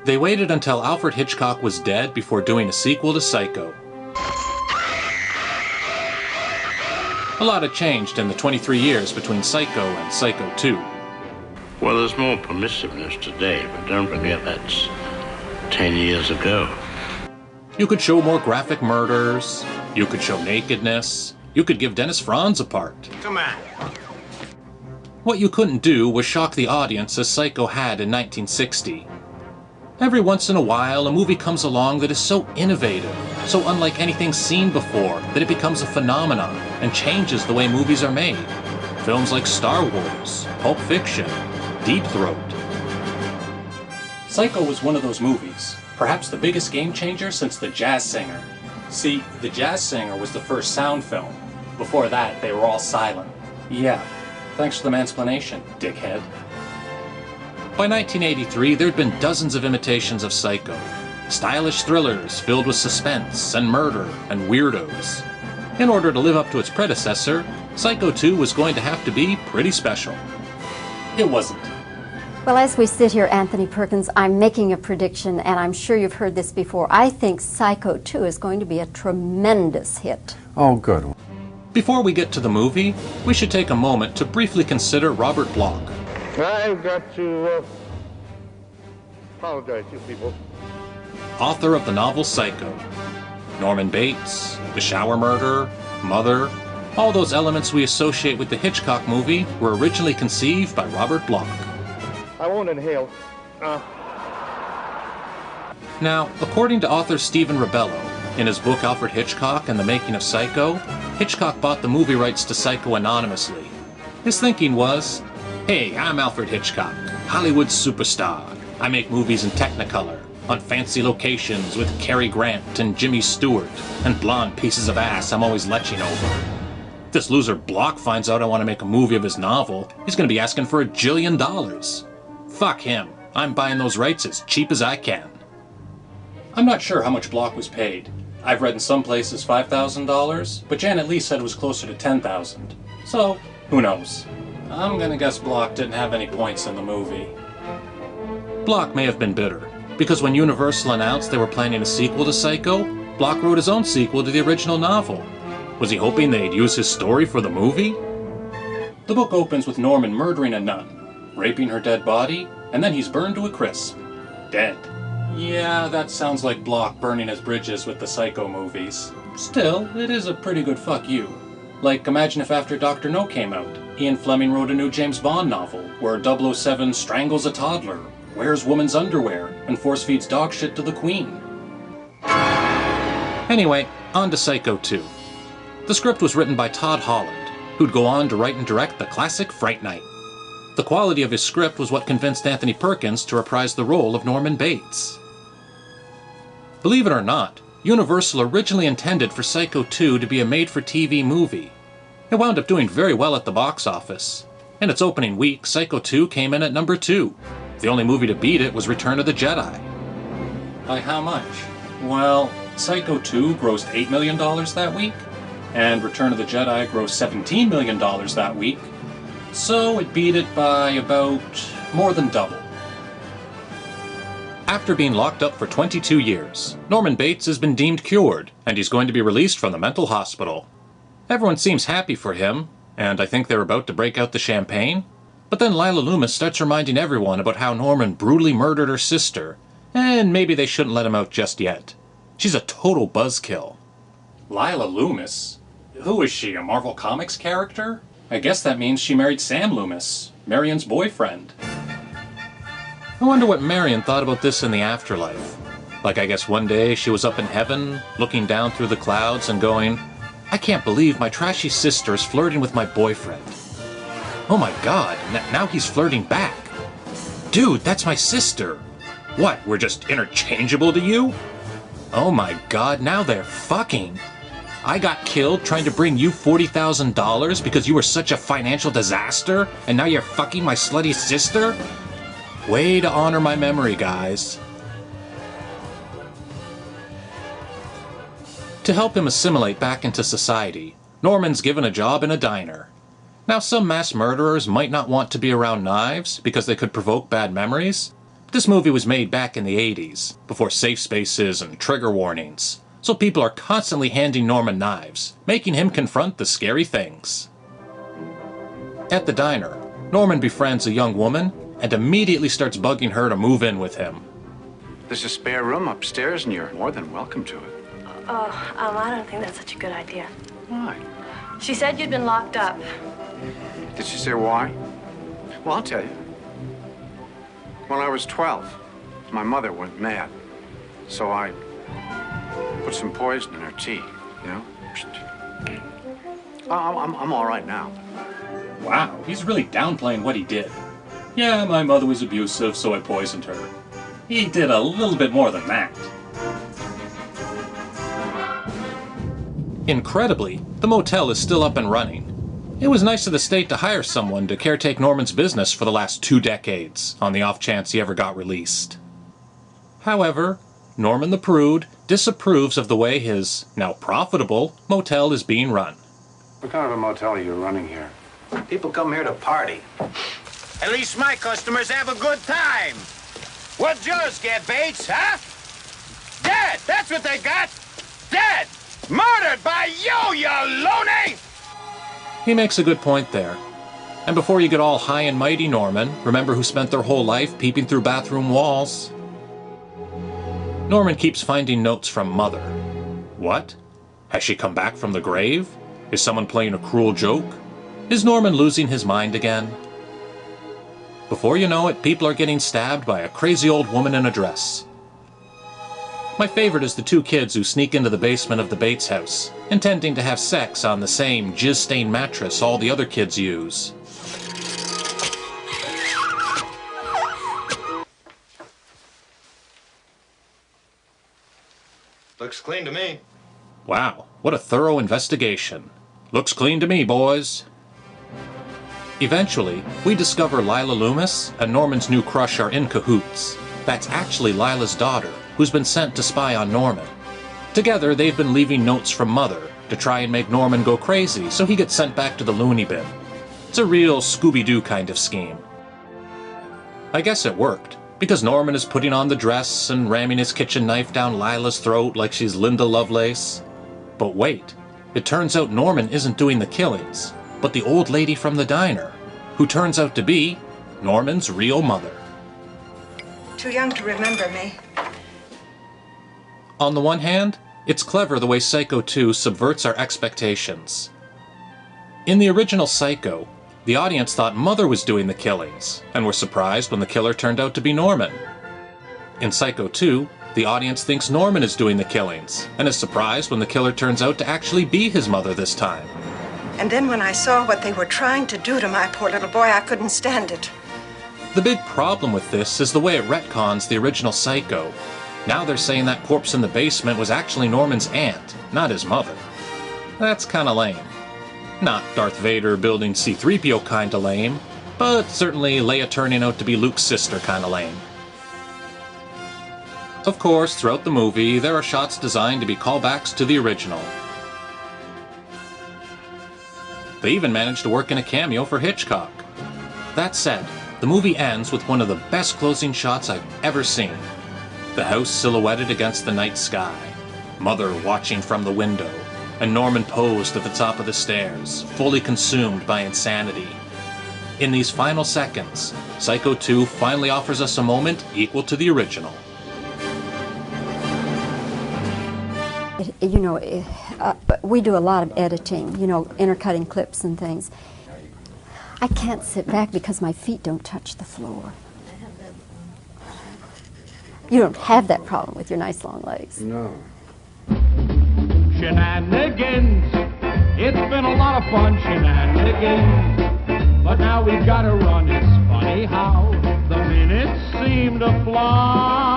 They waited until Alfred Hitchcock was dead before doing a sequel to Psycho. A lot had changed in the 23 years between Psycho and Psycho 2. Well, there's more permissiveness today, but don't forget that's 10 years ago. You could show more graphic murders, you could show nakedness, you could give Dennis Franz a part. Come on. What you couldn't do was shock the audience as Psycho had in 1960. Every once in a while, a movie comes along that is so innovative, so unlike anything seen before, that it becomes a phenomenon and changes the way movies are made. Films like Star Wars, Pulp Fiction, Deep Throat. Psycho was one of those movies, perhaps the biggest game changer since The Jazz Singer. See, The Jazz Singer was the first sound film. Before that, they were all silent. Yeah, thanks for the mansplanation, dickhead. By 1983, there'd been dozens of imitations of Psycho. Stylish thrillers filled with suspense and murder and weirdos. In order to live up to its predecessor, Psycho 2 was going to have to be pretty special. It wasn't. Well, as we sit here, Anthony Perkins, I'm making a prediction, and I'm sure you've heard this before. I think Psycho 2 is going to be a tremendous hit. Oh, good. Before we get to the movie, we should take a moment to briefly consider Robert Bloch. I've got to apologize to you people. Author of the novel Psycho. Norman Bates, The Shower Murder, Mother, all those elements we associate with the Hitchcock movie were originally conceived by Robert Bloch. I won't inhale. Now, according to author Stephen Rebello, in his book Alfred Hitchcock and the Making of Psycho, Hitchcock bought the movie rights to Psycho anonymously. His thinking was, hey, I'm Alfred Hitchcock, Hollywood superstar. I make movies in Technicolor, on fancy locations with Cary Grant and Jimmy Stewart, and blonde pieces of ass I'm always leching over. If this loser Bloch finds out I want to make a movie of his novel, he's going to be asking for $1 jillion. Fuck him. I'm buying those rights as cheap as I can. I'm not sure how much Bloch was paid. I've read in some places $5,000, but Janet Leigh said it was closer to $10,000. So, who knows? I'm gonna guess Bloch didn't have any points in the movie. Bloch may have been bitter, because when Universal announced they were planning a sequel to Psycho, Bloch wrote his own sequel to the original novel. Was he hoping they'd use his story for the movie? The book opens with Norman murdering a nun, raping her dead body, and then he's burned to a crisp. Dead. Yeah, that sounds like Bloch burning his bridges with the Psycho movies. Still, it is a pretty good fuck you. Like, imagine if after Dr. No came out, Ian Fleming wrote a new James Bond novel, where 007 strangles a toddler, wears woman's underwear, and force-feeds dog shit to the Queen. Anyway, on to Psycho 2. The script was written by Todd Holland, who'd go on to write and direct the classic Fright Night. The quality of his script was what convinced Anthony Perkins to reprise the role of Norman Bates. Believe it or not, Universal originally intended for Psycho 2 to be a made-for-TV movie. It wound up doing very well at the box office. In its opening week, Psycho 2 came in at number 2. The only movie to beat it was Return of the Jedi. By how much? Well, Psycho 2 grossed $8 million that week, and Return of the Jedi grossed $17 million that week, so it beat it by about more than double. After being locked up for 22 years, Norman Bates has been deemed cured, and he's going to be released from the mental hospital. Everyone seems happy for him, and I think they're about to break out the champagne. But then Lila Loomis starts reminding everyone about how Norman brutally murdered her sister, and maybe they shouldn't let him out just yet. She's a total buzzkill. Lila Loomis? Who is she, a Marvel Comics character? I guess that means she married Sam Loomis, Marion's boyfriend. I wonder what Marion thought about this in the afterlife. Like, I guess one day she was up in heaven, looking down through the clouds and going, I can't believe my trashy sister is flirting with my boyfriend. Oh my god, now he's flirting back. Dude, that's my sister. What, we're just interchangeable to you? Oh my god, now they're fucking. I got killed trying to bring you $40,000 because you were such a financial disaster, and now you're fucking my slutty sister? Way to honor my memory, guys. To help him assimilate back into society, Norman's given a job in a diner. Now, some mass murderers might not want to be around knives because they could provoke bad memories. This movie was made back in the 80s, before safe spaces and trigger warnings, so people are constantly handing Norman knives, making him confront the scary things. At the diner, Norman befriends a young woman and immediately starts bugging her to move in with him. There's a spare room upstairs and you're more than welcome to it. I don't think that's such a good idea. Why? She said you'd been locked up. Did she say why? Well, I'll tell you. When I was 12, my mother went mad. So I put some poison in her tea, you know? I'm all right now. Wow, he's really downplaying what he did. Yeah, my mother was abusive, so I poisoned her. He did a little bit more than that. Incredibly, the motel is still up and running. It was nice of the state to hire someone to caretake Norman's business for the last 2 decades, on the off chance he ever got released. However, Norman the Prude disapproves of the way his, now profitable, motel is being run. What kind of a motel are you running here? People come here to party. At least my customers have a good time. What'd yours get, Bates, huh? Dead! That's what they got! Dead! Murdered by you loony! He makes a good point there. And before you get all high and mighty, Norman, remember who spent their whole life peeping through bathroom walls? Norman keeps finding notes from Mother. What? Has she come back from the grave? Is someone playing a cruel joke? Is Norman losing his mind again? Before you know it, people are getting stabbed by a crazy old woman in a dress. My favorite is the 2 kids who sneak into the basement of the Bates house, intending to have sex on the same jizz-stained mattress all the other kids use. Looks clean to me. Wow, what a thorough investigation. Looks clean to me, boys. Eventually, we discover Lila Loomis and Norman's new crush are in cahoots. That's actually Lila's daughter, who's been sent to spy on Norman. Together, they've been leaving notes from Mother to try and make Norman go crazy so he gets sent back to the loony bin. It's a real Scooby-Doo kind of scheme. I guess it worked, because Norman is putting on the dress and ramming his kitchen knife down Lila's throat like she's Linda Lovelace. But wait, it turns out Norman isn't doing the killings, but the old lady from the diner, who turns out to be Norman's real mother. Too young to remember me. On the one hand, it's clever the way Psycho 2 subverts our expectations. In the original Psycho, the audience thought Mother was doing the killings, and were surprised when the killer turned out to be Norman. In Psycho 2, the audience thinks Norman is doing the killings, and is surprised when the killer turns out to actually be his mother this time. And then when I saw what they were trying to do to my poor little boy, I couldn't stand it. The big problem with this is the way it retcons the original Psycho. Now they're saying that corpse in the basement was actually Norman's aunt, not his mother. That's kinda lame. Not Darth Vader building C-3PO kinda lame, but certainly Leia turning out to be Luke's sister kinda lame. Of course, throughout the movie, there are shots designed to be callbacks to the original. They even managed to work in a cameo for Hitchcock. That said, the movie ends with one of the best closing shots I've ever seen. The house silhouetted against the night sky, Mother watching from the window, and Norman posed at the top of the stairs, fully consumed by insanity. In these final seconds, Psycho 2 finally offers us a moment equal to the original. We do a lot of editing, intercutting clips and things. I can't sit back because my feet don't touch the floor. You don't have that problem with your nice long legs. No. Shenanigans. It's been a lot of fun, shenanigans. But now we've got to run. It's funny how the minutes seem to fly.